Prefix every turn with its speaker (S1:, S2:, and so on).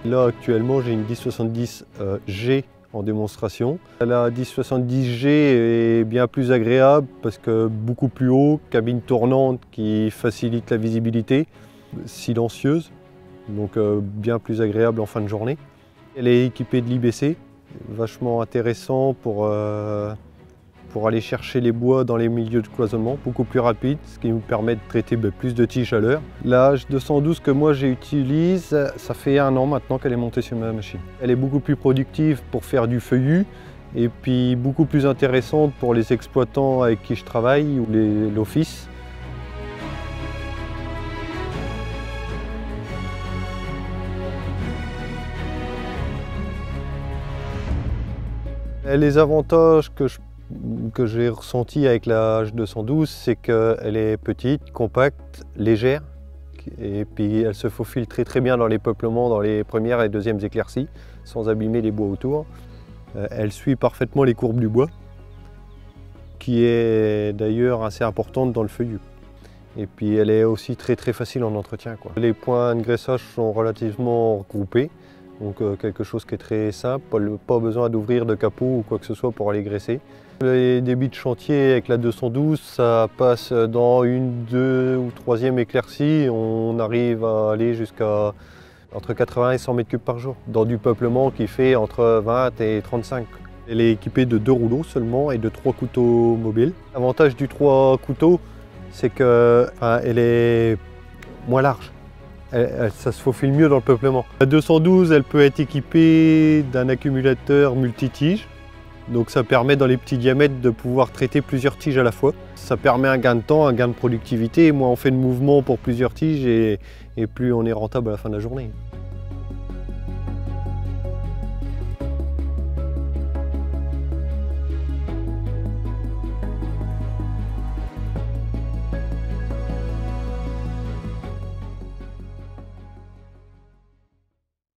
S1: Là actuellement j'ai une 1070 G en démonstration. La 1070G est bien plus agréable parce que beaucoup plus haut, cabine tournante qui facilite la visibilité, silencieuse, donc bien plus agréable en fin de journée. Elle est équipée de l'IBC, vachement intéressant pour aller chercher les bois dans les milieux de cloisonnement, beaucoup plus rapide, ce qui nous permet de traiter plus de tiges à l'heure. La H212 que moi j'utilise, ça fait 1 an maintenant qu'elle est montée sur ma machine. Elle est beaucoup plus productive pour faire du feuillu et puis beaucoup plus intéressante pour les exploitants avec qui je travaille ou l'office. Les avantages que j'ai ressentis avec la H212, c'est qu'elle est petite, compacte, légère, et puis elle se faufile très bien dans les peuplements, dans les premières et deuxièmes éclaircies, sans abîmer les bois autour. Elle suit parfaitement les courbes du bois, qui est d'ailleurs assez importante dans le feuillu. Et puis elle est aussi très facile en entretien, quoi. Les points de graissage sont relativement regroupés. Donc quelque chose qui est très simple, pas besoin d'ouvrir de capot ou quoi que ce soit pour aller graisser. Les débits de chantier avec la 212, ça passe dans une, 2 ou 3e éclaircie. On arrive à aller jusqu'à entre 80 et 100 m3 par jour, dans du peuplement qui fait entre 20 et 35. Elle est équipée de 2 rouleaux seulement et de 3 couteaux mobiles. L'avantage du 3 couteaux, c'est qu'elle est moins large. Ça se faufile mieux dans le peuplement. La 212, elle peut être équipée d'un accumulateur multitiges. Donc ça permet dans les petits diamètres de pouvoir traiter plusieurs tiges à la fois. Ça permet un gain de temps, un gain de productivité. Moins on fait de mouvement pour plusieurs tiges et plus on est rentable à la fin de la journée.